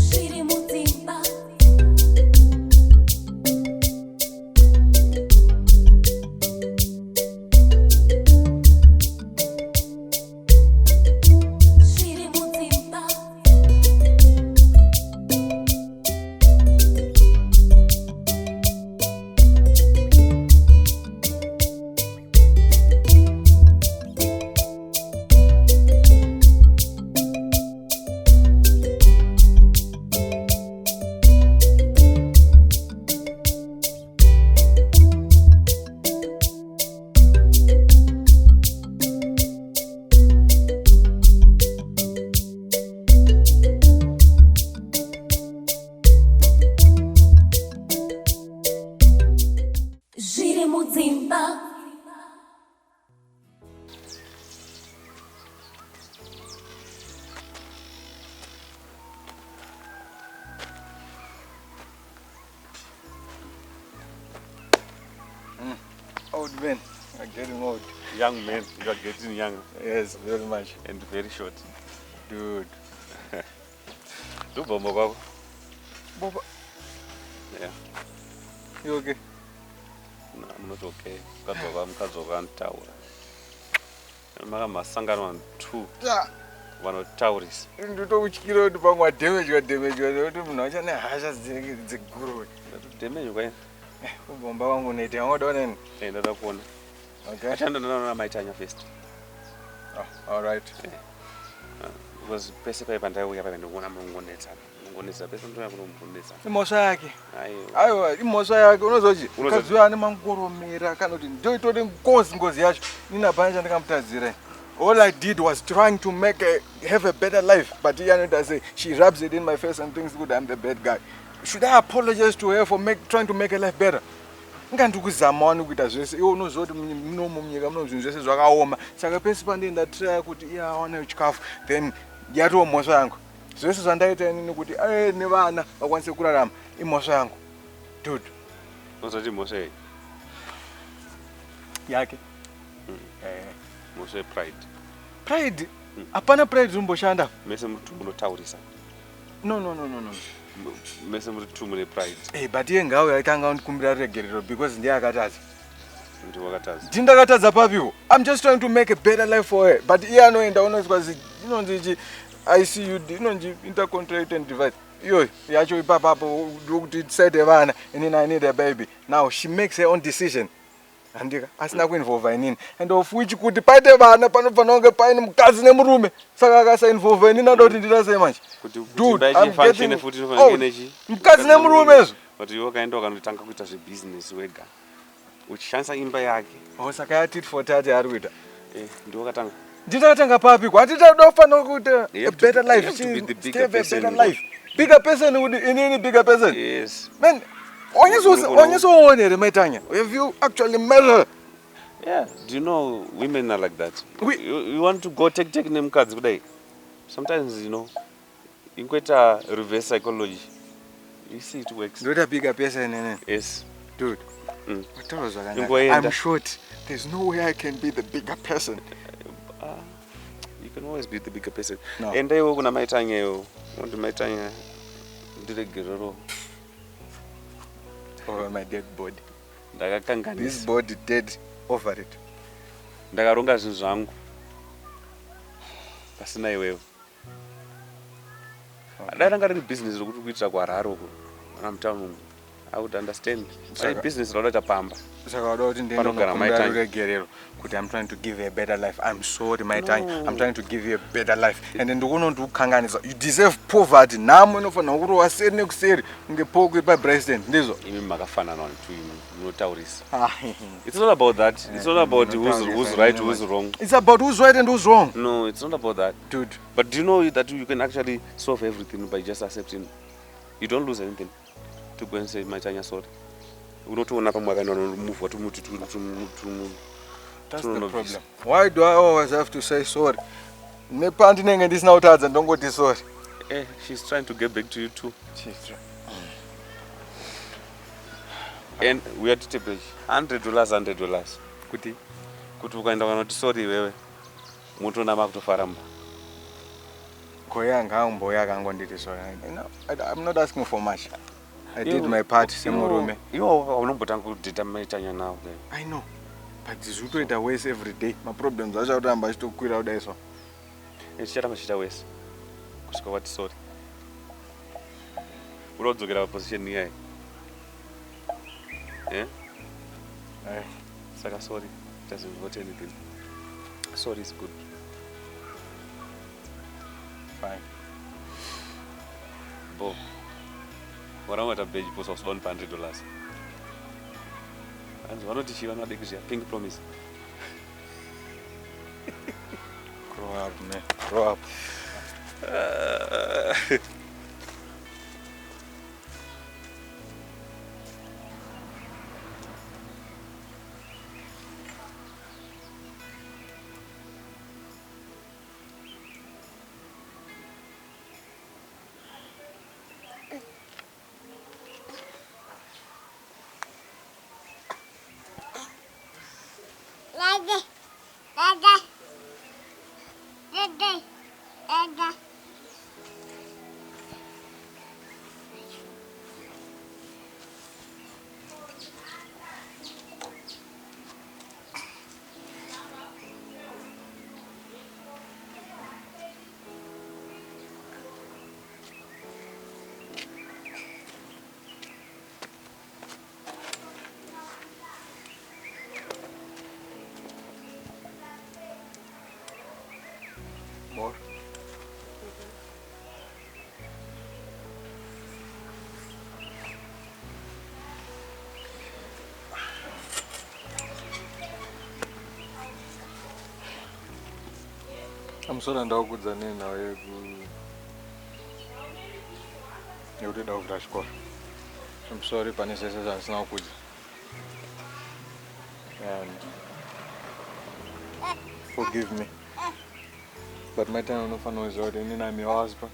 Zviri Mudzimba. Zviri Mudzimba. Zviri Mudzimba. Old men are getting old. Young man, you are getting young Yes, very much. and very short. Dude. Do bomba kwako? Boba, Yeah. you okay? No, I'm not okay. Mukadzi wakantaura. Maka masangano vanhu Yeah. vanotaurisa. Nditokutyira kuti pamwe wadhemejwa nekuti munhu wacho nehasha dzeguru. Damage kwaini? Kubomba wangu unoita wangoda oneni. Ndada kuona. Okay. Achandonana maitanya first. Oh, all right. Because pese paipa ndaiuya paipa ndikuona munongonetsa pese ndoya kunombonetsa. Imhosva yake. Aiwa. Aiwa, imhosva yake unozochi. Unozochi. Kazi ane mangoromera kana kuti ndoitore ngozi yacho. Nina banja ndikamutadzira. All I did was trying to have a better life, but I say she rubs it in my face and thinks good I'm the bad guy. Should I apologize to her for trying to make her life better? Ngandikuzama wani kuita zvese iwe unozoti munomu munyika muno zvinhu zvese zvakaoma saka pesi pandienda try kuti iya awane chikafu then yatoo mhosva yangu zvese zvandaita inini kuti nevana vakwanise kurarama imhosva yangu dude Unozoti mhosva yei? yake Mhosva yepride. pride hapana pride zvinomboshanda Mese muri munotaurisa. no Mese muri mune pride. but iye ngawo yakanga ndikumbira regerero because ndiye akatadza Ndi wakatadza. ndindakatadza papiwo I'm just trying to make a better life for her but iye anoenda unozwa inonzi ICUD inonzi intercontract device iyo yacho ipapapo ndokuti side vana inini I need a baby now she makes her own decision andika asina kuinvolva inini and of which kuti paite vana panofanira kunge paine mukadzi nemurume saka akasainvolva inini anoda kuti ndinasei manje dude I'm getting mukadzi nemurume izvo But iwe wakaenda wakanotanga kuita zvebusiness wega. Uchishandisa imba yake. saka yatit for tat yaari kuita Ndiwe wakatanga. ndindatanga papi kwatitoda kufanira kuita You a have to- better you life have to be the to bigger have a person, better bro. life bigger person kuti inini bigger person Yes. man wanyasoona here maitanya have you actually met her Yeah. Do you know women are like that? We- You want to go take nemukadzi kudai. Sometimes ingoita reverse psychology. You see it works. ndoita bigger person inini Yes. dude Mm. wataura zvakanaka Ingoenda. I'm short there's no way I can be the bigger person You can always be the bigger person. No. Enda iwe kuna maitanya iwo. Unondi maitanya ndiregerero. over my dead body this Ndakakanganisa. body dead over it Ndakaronga zvinhu zvangu. Pasina iwewe. Dai ranga riri business rokuti kuitira kuhararo uko. Mutown umu. I would understand. Sai business raunoita pamba. saka wada kuti Panogara ndiendokumbira maitanya. ruregerero kuti I'm trying to give you a better life I'm sorry maitanya I'm trying to give you a better life and ndikuona kuti ukukanganisa you deserve poverty nhamo inofanira kuti waseri nekuseri kunge pokwe papresident ndizvo Imi makafanana vanhu tu imi munotaurisa. It's not about that. It's not about who's right, who's wrong. It's about who's right and who's wrong No, it's not about that. dude But do you know that you can actually solve everything by just accepting? You don't lose anything to go and say maitanya sorry. Unotoona pamwe akaenda move watumuti that's the problem why do I always have to say sorry nepandinenge ndisina kutadza ndongoti sorry she's trying to get back to you too. And we are to pay $100 kuti kuti ukaenda kanoti sorry wewe mutu nama kutofaramba I'm not asking for much. I did my part, Semurume. I know. But this is a waste every day. My problems are out and to quit out there. So it's just a waste. What sorry. We're to get our position here. Eh? Saka sorry. Doesn't vote anything. Sorry is good. fine. Bo. What I want to pay you was $100. And one of the children had a pink promise. Grow up, man. Grow up. More? I'm sorry and how good the name now. You did have that score. I'm sorry, Panisa says I'm now good. And forgive me. But my time of fun was already in I'm your husband.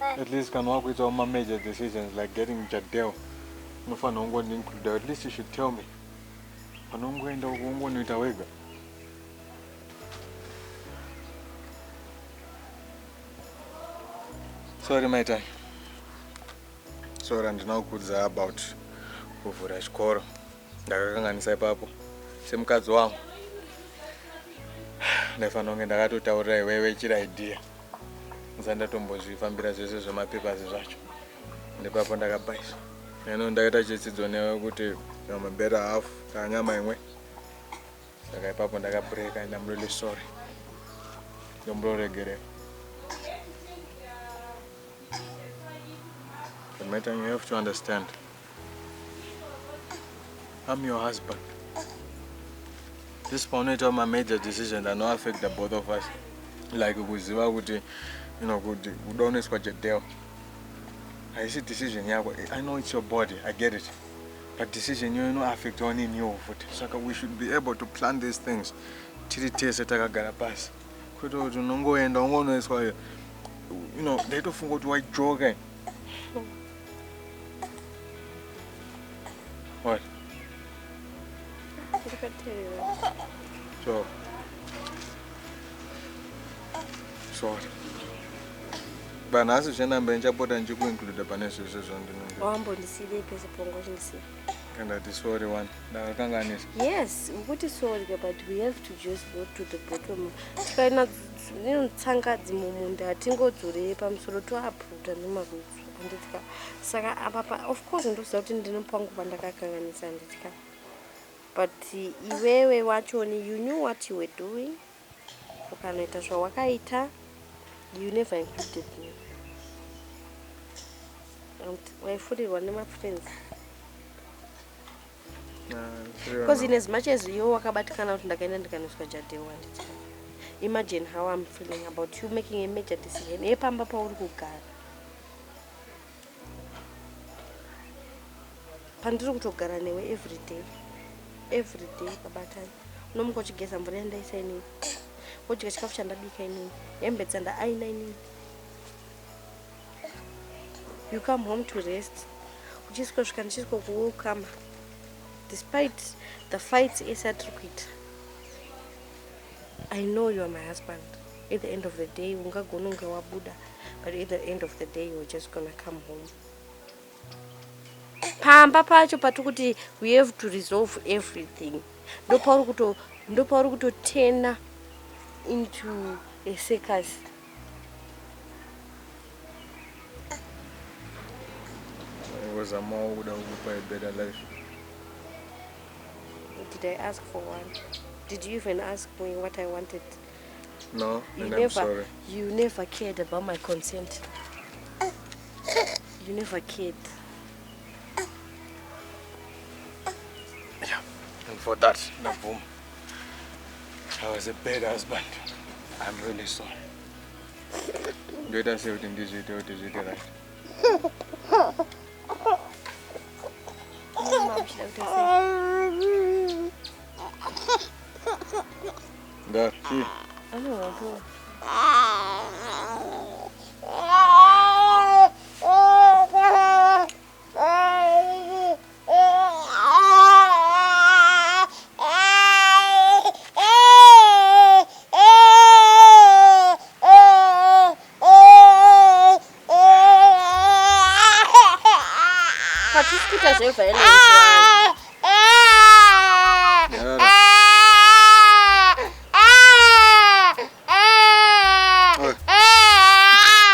At least can work with all my major decisions like getting Jadel. No fun on going to include. At least you should tell me. I'm not going to go with a wigger. Sorry, my time. Sorry, and now good about over a score. Ndakakanganisa ipapo semukadzi wangu ndefanonge ndakatotaurira iwewe chira idea ndandatombozvifambira zvese zvemapepazi zvacho ndepapo ndakabaisa neno ndakaita chidzidzo newe kuti mabera half kanyama imwe saka ipapo ndakabreka and I'm really sorry ndomboregerera. But Meta, you have to understand. I'm your husband. This point of my major decision that not affect the both of us. Like Uziva would, you know, would don't what you tell. I see decision, yeah. I know it's your body, I get it. But decision you know affect only you. So we should be able to plan these things. Till taste it a pass. Could you go and don't know why you know they don't forget why joke. What? So sorry. But now she's not going to put and you include the panesses on the Wambo ni sile pesa pongo nisi. And that is sorry one. Yes, what is sorry but we have to just go to the bottom. Tikaina tsanga dzimumunda tingo dzure pamusoro to apfuta nemagutsu anditika saka apa of course ndoziva kuti ndinopangu pandakakanganisa anditika but iwewe wachoni you knew what you were doing ukanoita zvawakaita you never included me and waifurirwa nemafriends because in as much as you wakabatikana kuti ndakaenda ndikaniswa jadewa anditika imagine how I'm feeling about you making a major decision epamba pauri kugara pandiri kutogara newe every day kabatani unomuka uchigeza mvura yandaisa inini wodya chikafu chandabika inini hembe dzanda aina inini you come home to rest uchisvika ndichiskokuwelcome despite the fights esatiri kuita I know you are my husband at the end of the day ungagona unge wabuda, but at the end of the day you're just gonna come home. Pamba pacho patukuti we have to resolve everything. Ndopauri kutotena into a circus. Because I'm all would have a better life. Did I ask for one? Did you even ask me what I wanted? No, and I'm sorry. You never cared about my consent. You never cared. Yeah, and for that, boom, I was a bad husband. I'm really sorry. Let us say everything this video, right? That key. I know.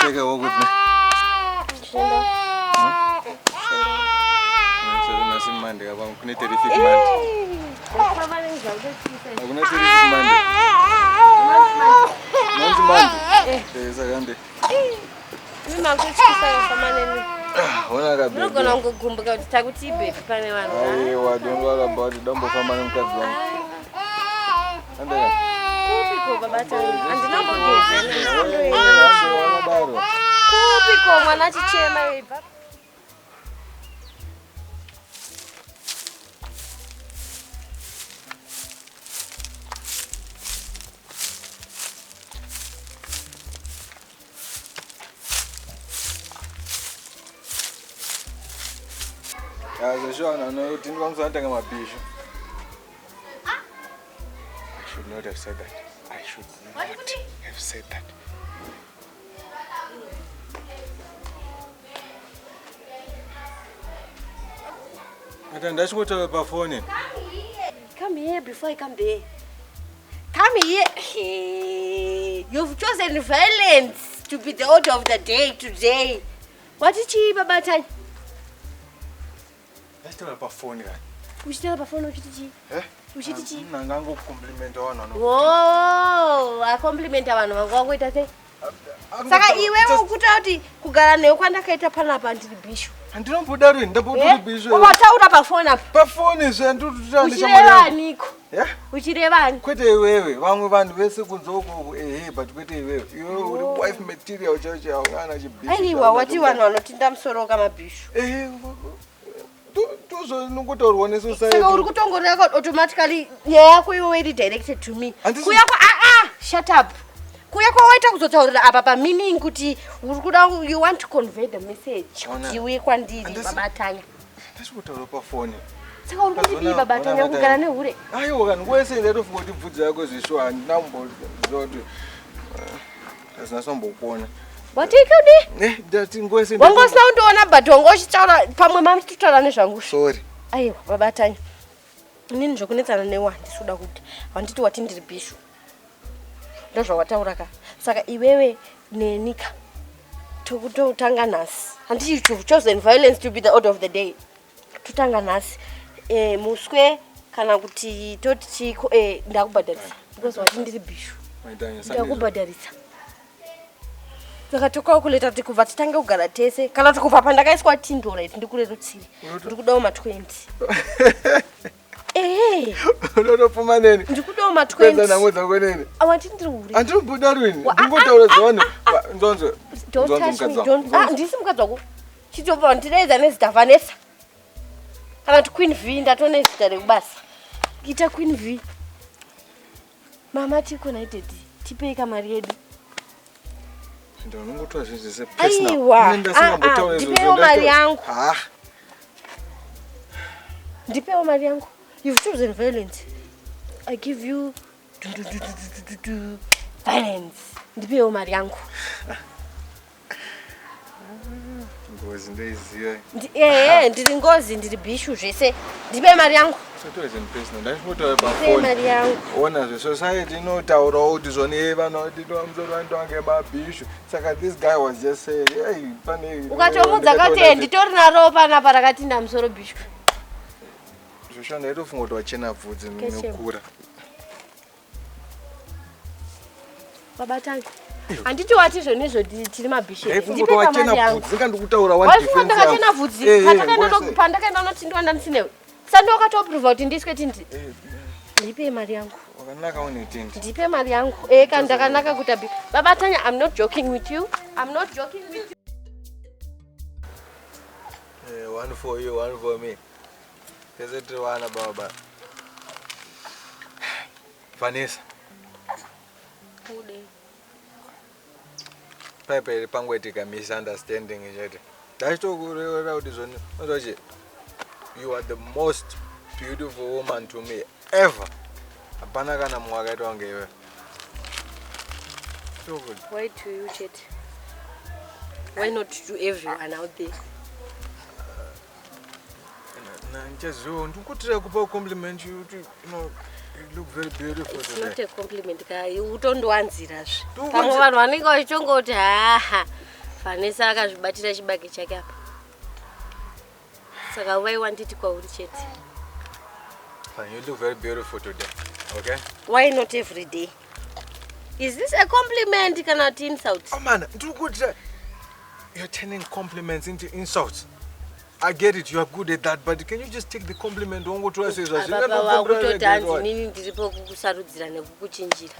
Take a walk with me. Monday. I'm going to terrific Monday. I'm going to terrific Monday. Yes, I am. Unogona kugumbuka kuti takuti baby pane vanhu. Aiwa, don't worry about it. Don't bother my mukadzi wangu. Andeka. Kupiko baba tangu. Andinambogeza. Kupiko mwana chichema webva. I know didn't want to my bitch. I should not have said that. I should not have said that. And that's what I'm performing. Come here before I come there. Come here. Hey, you've chosen violence to be the order of the day today. What did you eat, Baba Tan? Let's tell about phone. Which tell about phone? Which did you? Eh? Which did you? I'm going to compliment one. Oh, I compliment one. I'm going to say. Saka iwe ukuta kuti kugara nayo kwandakaita panapa ndiri bisho. Andinobuda rini ndabuda bisho. Wataura pa phone apa. Pa phone zvandututanda chamara. Uchireva Yeah? Uchireva ni? Kwete iwewe, vamwe vanhu vese kunzoko but kwete iwewe. Iwewe uri wife material chacho yaungana chibisho. Aiwa wati vanhu vanotinda musoro kama bisho. Nongotaurwa nesociety. Saka uri kutongoreka automatically nyaya yako iwe redirected to me. Kuya kwa shut up. Kuya kwa waita kuzotaurira apa pa meaning kuti uri kuda you want to convey the message kuti iwe kwandiri Baba Tanya. Ndachikutaura pa phone. Saka uri kuti Baba Tanya kugara nehure. Aiwa kana kwese ndatofunga kuti bvudzi yako zvisho handinambozoti hazina sombokuona. Watikudi? Ndati ngwese wangosina undoona but wangochitaura pamwe mamutitaura nezvangu. Sorry. Aiwa Baba Tanya. Inini zvokunetsana newa ndisuda kuti wanditi wati ndiri bisho. Ndozvawataura ka. Saka iwewe nenika tokutanga nhasi. Handiti you've chosen violence to be the order of the day. Tutanga nhasi. Muswe kana kuti toti chiko ndakubhadharisa. Because wati ndiri bisho. Ndakubhadharisa. Saka tokalkuleta kuti kubva titange kugara tese kana kuti kubva pandakaiswa tindora iti ndikure rutsiri. Ndiri kudawo ma20. Unotopfuma neni? Ndikudawo ma20. Kwenza namodza kwenene? Awati ndiri uri. Andinobuda rini? Ndingotaura zvavano. Nzonzo. Don't touch me. Ndisi mukadzi wako. Chitobva ndinoedza nezita Vanessa. Kana kuti Queen V ndatone zita rekubasa. Ita Queen V. Mama tiko United. Tipei kamari yedu. Ndinongotaura zvinhu zvese personal. Aiwa. Ndipewo mari yangu. Ndipewo mari yangu. You've chosen violence. I give you violence. Ndipewo mari yangu. Ngozi ndoiziva. Ndiri ngozi, ndiri bishu zvese. Ndipe mari yangu. Ndipe mari yangu. Ona society inotaurawo kuti zvone vanoti vanotwange mabhishu. Saka this guy was just saying, hey, pane. Ukatomudza kati nditori naro panapa rakati ndamusoro bishu. Zvoshanda ndaitofunga kuti wachena bvudzi nokura. Babatanga. Handiti wati zvonizvo tiri mabhishu. Ndipe mari yangu. Ndikandikutaura one defense. Wafunga ndakachena bvudzi. Pandakaenda ndotindwa ndandisinewe. Sando wakatoprova kuti ndiswe tindi. Ndipe mari yangu. Wakanaka une tindi. Ndipe mari yangu. Kana ndakanaka kuti Babatanya, I'm not joking with you. I'm not joking with you. One for you, one for me. Is it one about Vanessa? Pepe pangwetika misunderstanding njete. Ndachitokureva kuti zvoni ndochi you are the most beautiful woman to me ever. Hapana kana mumwe akaita kunge iwe. Why to you, Chet? Why not to everyone out there? Nanchazivo ndikutira kupa compliment you look very beautiful today. It's not a compliment kai utondowanzirazve. Pamwe vanhu vanenge vachitongoti Vanessa akazvibatira chibage chake apa. Saka why wanditi kwauri Chete? Fine, you look very beautiful today. Okay? Why not every day? Is this a compliment kana kuti insult? Oh man, you're turning compliments into insults. I get it, you are good at that, but can you just take the compliment? Don't go to us as well. Baba wakutoti hanzi nini ndiripo kukusarudzira nekukuchinjira.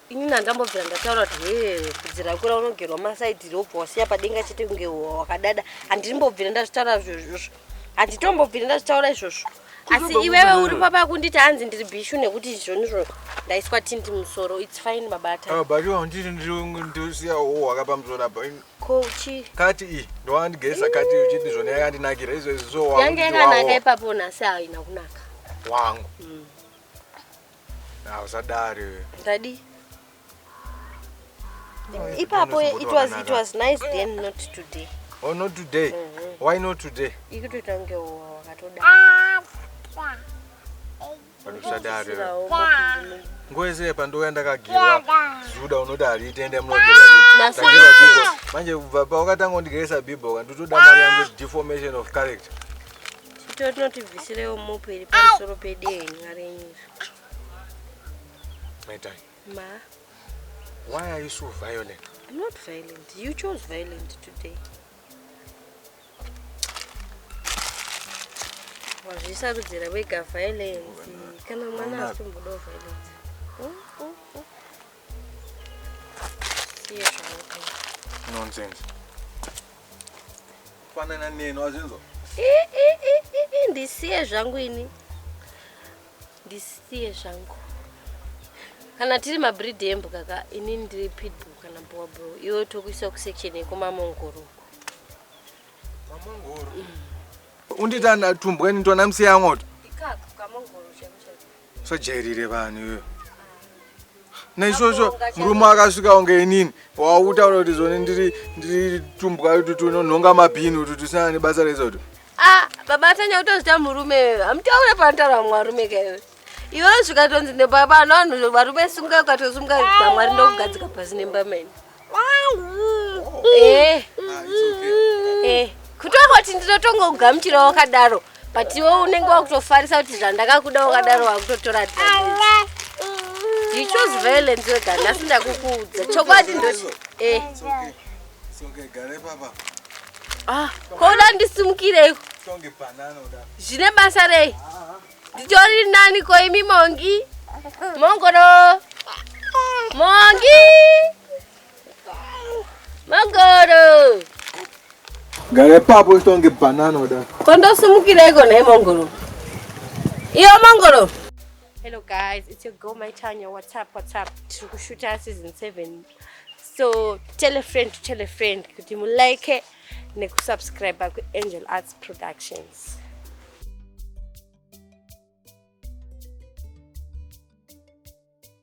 Ini ndambobvira ndataura kuti kudzira kura unogerwa masaidi ropo wasiya padenga chete kunge wakadada. Handirimbobvira ndazvitaura izvozvo. Handitombobvira ndazvitaura izvozvo. Asi iwewe uri papa kunditi hanzi ndiri bishu nekuti zvonizvo ndaiswa tindi musoro. It's fine Babata. But you want to ndosiya wakapa musoro apa. Coach. Kati ndowandigesa kati uchiti zvone yakandinakira izvo so wangu. Yange yakanaka ipapo nhasi haina kunaka. Wangu. Usadari. Ndadi. Ipapo it was nice then, not today. Oh, not today. Why not today? Ikutoita kunge wakatoda. Usadari. Ngoeze pandoya ndakagiwa zuda unoti ariitende munogerwa manje kubva pakatanga kundigesa bibho kandotoda mari yangu deformation of character. Tinotivhisirewo mopo iri pamusoro pedenga renyika. My time. Ma. Why are you so violent? I'm not violent. You chose violent today. Wazvisarudzira wega violence. Kana mwana atombodawo violence. Nonsense. Fanana nini wazinzo? Ndisiye zvangu ini. Ndisiye zvangu. Kana tiri mabreed embo kaka ini ndiri pitbull kana boa bro. Iwe tokuisa kusection yekumamongoro. Mamongoro. Undita ndatumbweni ntona msiya ngoto. Ikaka kamongoro chako. So jerire vanhu iwe. Naizvozvo murume akasvika kunge inini wautaura kuti zvone ndiri tumbwa kuti unonhonga mabhini kuti usina nebasa rezoto. Babatanya utozita murume amtaura pantara mwarume kaiwe. Iwe zvikatonzi nebaba vanhu varume sunga ukatosunga Mwari ndokugadzika pasi nembameni. Kutongoti ndinotonga kugamuchira wakadaro but iwe unenge wakutofarisa kuti zvandakakuda wakadaro wakutotora tatu. You chose violence wega nhasi ndakukuudza chokwadi ndoti Soke gare papa. Koda ndisimukireko. Songe banana uda. Zvine basa rei? Nditori nani koimi mongi? Mongoro. Mongi. Mongoro. Gare papo songe banana uda. Kondosumukireko naye mongoro. Iyo mongoro. Hello guys, it's your girl my Tanya. What's up? Tukushuta season 7. So tell a friend kuti mu like nekusubscribe ku Angel Arts Productions.